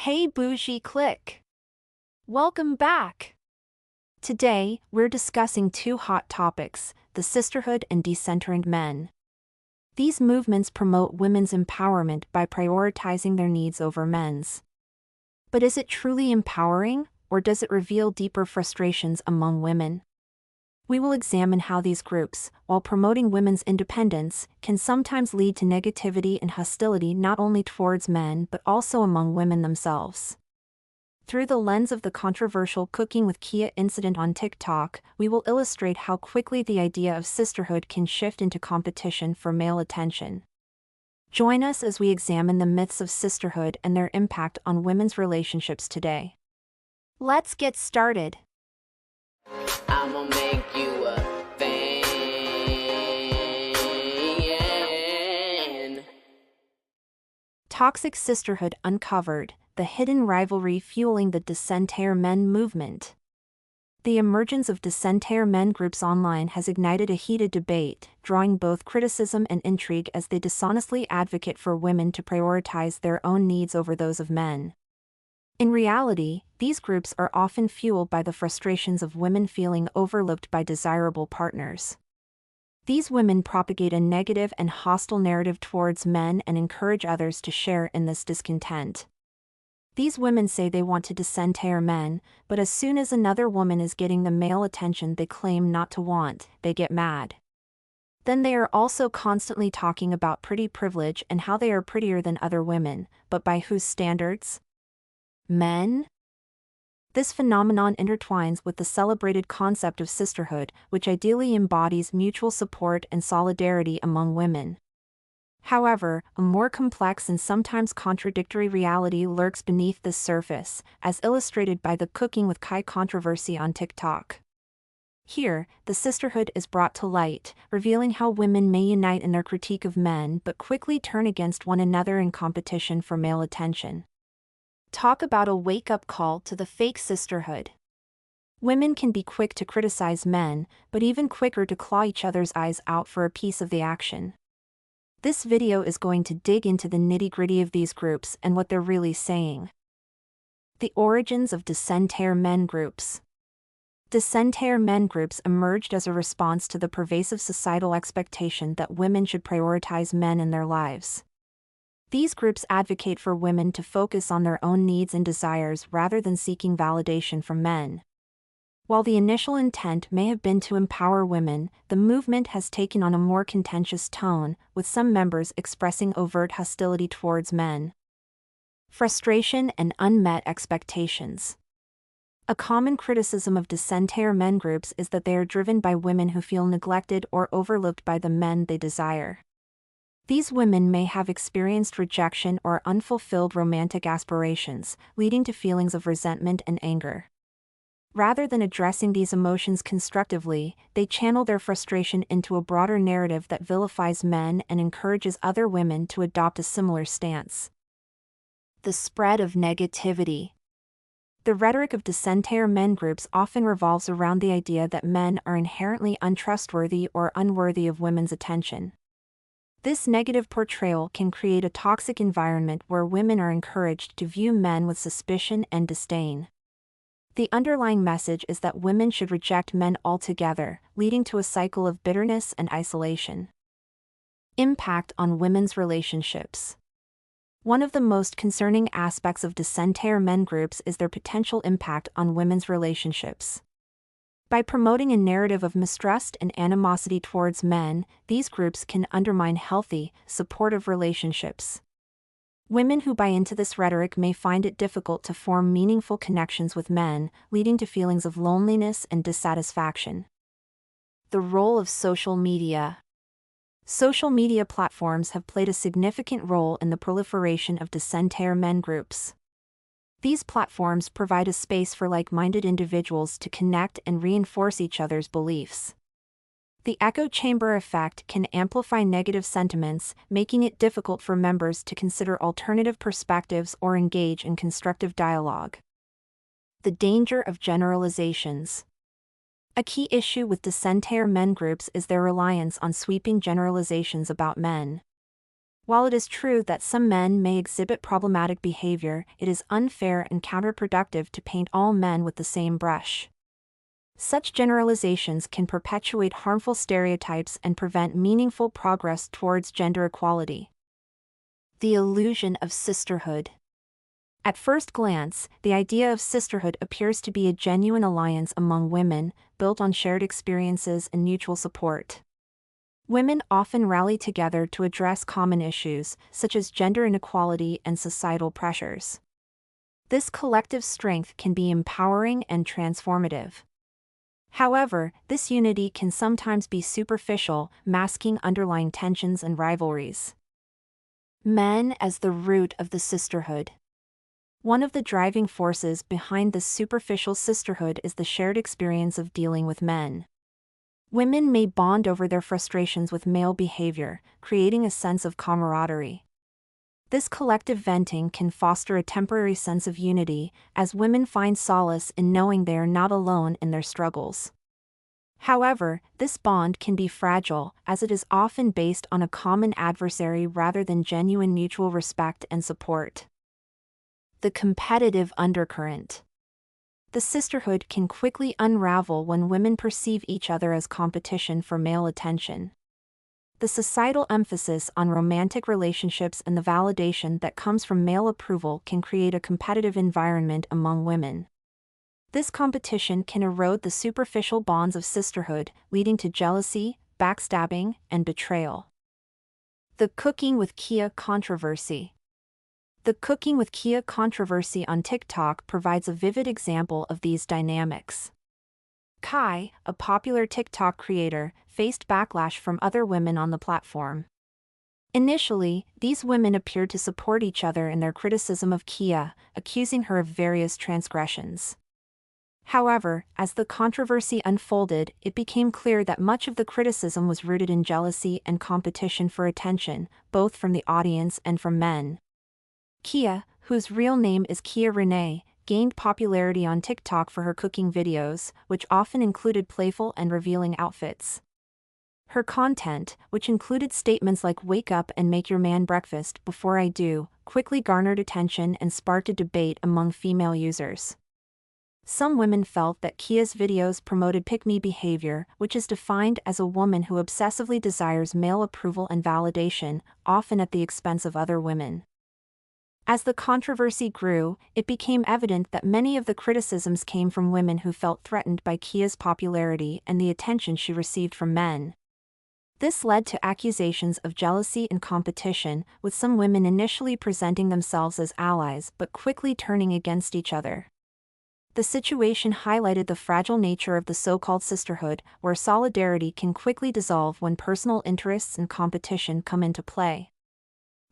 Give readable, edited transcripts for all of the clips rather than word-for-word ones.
Hey Bougie click. Welcome back. Today, we're discussing two hot topics, the sisterhood and decentered men. These movements promote women's empowerment by prioritizing their needs over men's. But is it truly empowering, or does it reveal deeper frustrations among women? We will examine how these groups, while promoting women's independence, can sometimes lead to negativity and hostility not only towards men but also among women themselves. Through the lens of the controversial Cooking with Kia incident on TikTok, we will illustrate how quickly the idea of sisterhood can shift into competition for male attention. Join us as we examine the myths of sisterhood and their impact on women's relationships today. Let's get started. I'ma make you a fan. Toxic Sisterhood Uncovered, the hidden rivalry fueling the decentered men movement. The emergence of decentered men groups online has ignited a heated debate, drawing both criticism and intrigue as they dishonestly advocate for women to prioritize their own needs over those of men. In reality, these groups are often fueled by the frustrations of women feeling overlooked by desirable partners. These women propagate a negative and hostile narrative towards men and encourage others to share in this discontent. These women say they want to decenter men, but as soon as another woman is getting the male attention they claim not to want, they get mad. Then they are also constantly talking about pretty privilege and how they are prettier than other women, but by whose standards? Men? This phenomenon intertwines with the celebrated concept of sisterhood, which ideally embodies mutual support and solidarity among women. However, a more complex and sometimes contradictory reality lurks beneath this surface, as illustrated by the Cooking with Kai controversy on TikTok. Here, the sisterhood is brought to light, revealing how women may unite in their critique of men but quickly turn against one another in competition for male attention. Talk about a wake-up call to the fake sisterhood. Women can be quick to criticize men, but even quicker to claw each other's eyes out for a piece of the action. This video is going to dig into the nitty-gritty of these groups and what they're really saying. The origins of decentered men groups. Decentered men groups emerged as a response to the pervasive societal expectation that women should prioritize men in their lives. These groups advocate for women to focus on their own needs and desires rather than seeking validation from men. While the initial intent may have been to empower women, the movement has taken on a more contentious tone, with some members expressing overt hostility towards men. Frustration and unmet expectations. A common criticism of decentered men groups is that they are driven by women who feel neglected or overlooked by the men they desire. These women may have experienced rejection or unfulfilled romantic aspirations, leading to feelings of resentment and anger. Rather than addressing these emotions constructively, they channel their frustration into a broader narrative that vilifies men and encourages other women to adopt a similar stance. The spread of negativity. The rhetoric of decentered men groups often revolves around the idea that men are inherently untrustworthy or unworthy of women's attention. This negative portrayal can create a toxic environment where women are encouraged to view men with suspicion and disdain. The underlying message is that women should reject men altogether, leading to a cycle of bitterness and isolation. Impact on women's relationships. One of the most concerning aspects of decentered men groups is their potential impact on women's relationships. By promoting a narrative of mistrust and animosity towards men, these groups can undermine healthy, supportive relationships. Women who buy into this rhetoric may find it difficult to form meaningful connections with men, leading to feelings of loneliness and dissatisfaction. The role of social media. Social media platforms have played a significant role in the proliferation of decentered men groups. These platforms provide a space for like-minded individuals to connect and reinforce each other's beliefs. The echo chamber effect can amplify negative sentiments, making it difficult for members to consider alternative perspectives or engage in constructive dialogue. The danger of generalizations. A key issue with decentered men groups is their reliance on sweeping generalizations about men. While it is true that some men may exhibit problematic behavior, it is unfair and counterproductive to paint all men with the same brush. Such generalizations can perpetuate harmful stereotypes and prevent meaningful progress towards gender equality. The illusion of sisterhood. At first glance, the idea of sisterhood appears to be a genuine alliance among women, built on shared experiences and mutual support. Women often rally together to address common issues, such as gender inequality and societal pressures. This collective strength can be empowering and transformative. However, this unity can sometimes be superficial, masking underlying tensions and rivalries. Men as the root of the sisterhood. One of the driving forces behind this superficial sisterhood is the shared experience of dealing with men. Women may bond over their frustrations with male behavior, creating a sense of camaraderie. This collective venting can foster a temporary sense of unity, as women find solace in knowing they are not alone in their struggles. However, this bond can be fragile, as it is often based on a common adversary rather than genuine mutual respect and support. The competitive undercurrent. The sisterhood can quickly unravel when women perceive each other as competition for male attention. The societal emphasis on romantic relationships and the validation that comes from male approval can create a competitive environment among women. This competition can erode the superficial bonds of sisterhood, leading to jealousy, backstabbing, and betrayal. The cooking with Kia controversy. The cooking with Kia controversy on TikTok provides a vivid example of these dynamics. Kai, a popular TikTok creator, faced backlash from other women on the platform. Initially, these women appeared to support each other in their criticism of Kia, accusing her of various transgressions. However, as the controversy unfolded, it became clear that much of the criticism was rooted in jealousy and competition for attention, both from the audience and from men. Kia, whose real name is Kia Renee, gained popularity on TikTok for her cooking videos, which often included playful and revealing outfits. Her content, which included statements like "wake up and make your man breakfast before I do," quickly garnered attention and sparked a debate among female users. Some women felt that Kia's videos promoted pick-me behavior, which is defined as a woman who obsessively desires male approval and validation, often at the expense of other women. As the controversy grew, it became evident that many of the criticisms came from women who felt threatened by Kia's popularity and the attention she received from men. This led to accusations of jealousy and competition, with some women initially presenting themselves as allies but quickly turning against each other. The situation highlighted the fragile nature of the so-called sisterhood, where solidarity can quickly dissolve when personal interests and competition come into play.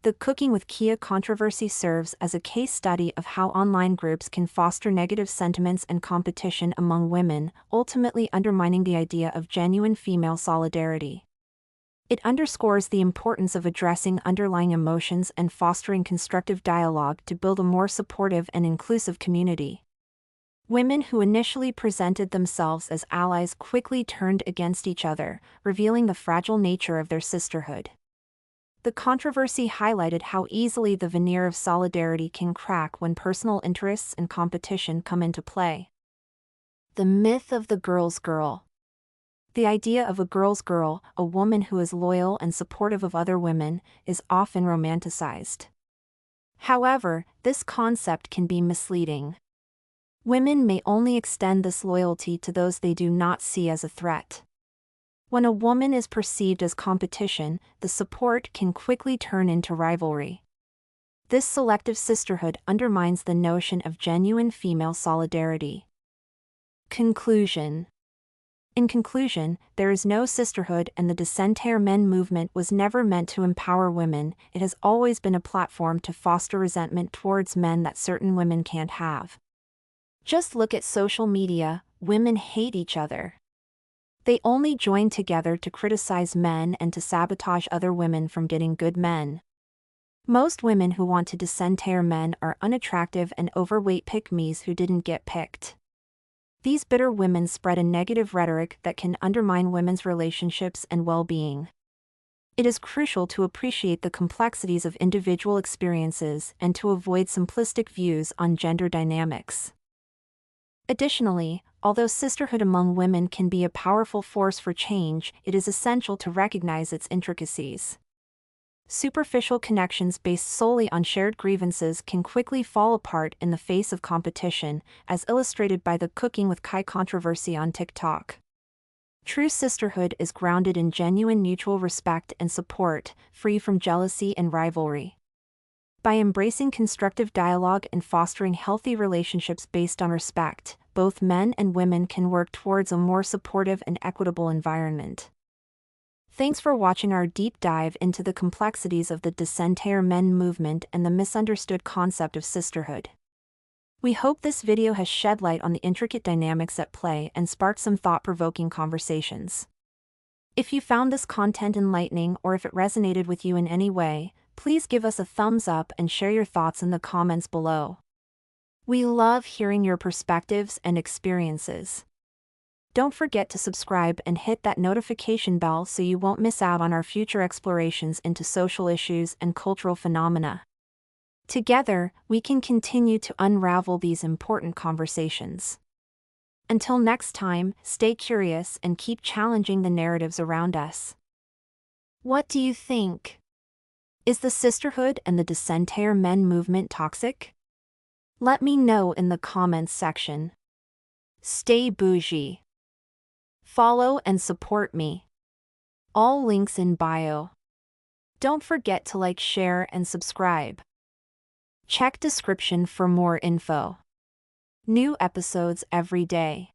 The cooking with Kia controversy serves as a case study of how online groups can foster negative sentiments and competition among women, ultimately undermining the idea of genuine female solidarity. It underscores the importance of addressing underlying emotions and fostering constructive dialogue to build a more supportive and inclusive community. Women who initially presented themselves as allies quickly turned against each other, revealing the fragile nature of their sisterhood. The controversy highlighted how easily the veneer of solidarity can crack when personal interests and competition come into play. The myth of the girl's girl. The idea of a girl's girl, a woman who is loyal and supportive of other women, is often romanticized. However, this concept can be misleading. Women may only extend this loyalty to those they do not see as a threat. When a woman is perceived as competition, the support can quickly turn into rivalry. This selective sisterhood undermines the notion of genuine female solidarity. Conclusion. In conclusion, there is no sisterhood, and the Dissentaire Men movement was never meant to empower women. It has always been a platform to foster resentment towards men that certain women can't have. Just look at social media. Women hate each other. They only join together to criticize men and to sabotage other women from getting good men. Most women who want to dissentaire men are unattractive and overweight pick-me's who didn't get picked. These bitter women spread a negative rhetoric that can undermine women's relationships and well-being. It is crucial to appreciate the complexities of individual experiences and to avoid simplistic views on gender dynamics. Additionally, although sisterhood among women can be a powerful force for change, it is essential to recognize its intricacies. Superficial connections based solely on shared grievances can quickly fall apart in the face of competition, as illustrated by the Cooking with Kai controversy on TikTok. True sisterhood is grounded in genuine mutual respect and support, free from jealousy and rivalry. By embracing constructive dialogue and fostering healthy relationships based on respect, both men and women can work towards a more supportive and equitable environment. Thanks for watching our deep dive into the complexities of the Dissentaire Men movement and the misunderstood concept of sisterhood. We hope this video has shed light on the intricate dynamics at play and sparked some thought-provoking conversations. If you found this content enlightening or if it resonated with you in any way, please give us a thumbs up and share your thoughts in the comments below. We love hearing your perspectives and experiences. Don't forget to subscribe and hit that notification bell so you won't miss out on our future explorations into social issues and cultural phenomena. Together, we can continue to unravel these important conversations. Until next time, stay curious and keep challenging the narratives around us. What do you think? Is the sisterhood and the Dissentaire Men movement toxic? Let me know in the comments section. Stay bougie. Follow and support me. All links in bio. Don't forget to like, share, and subscribe. Check description for more info. New episodes every day.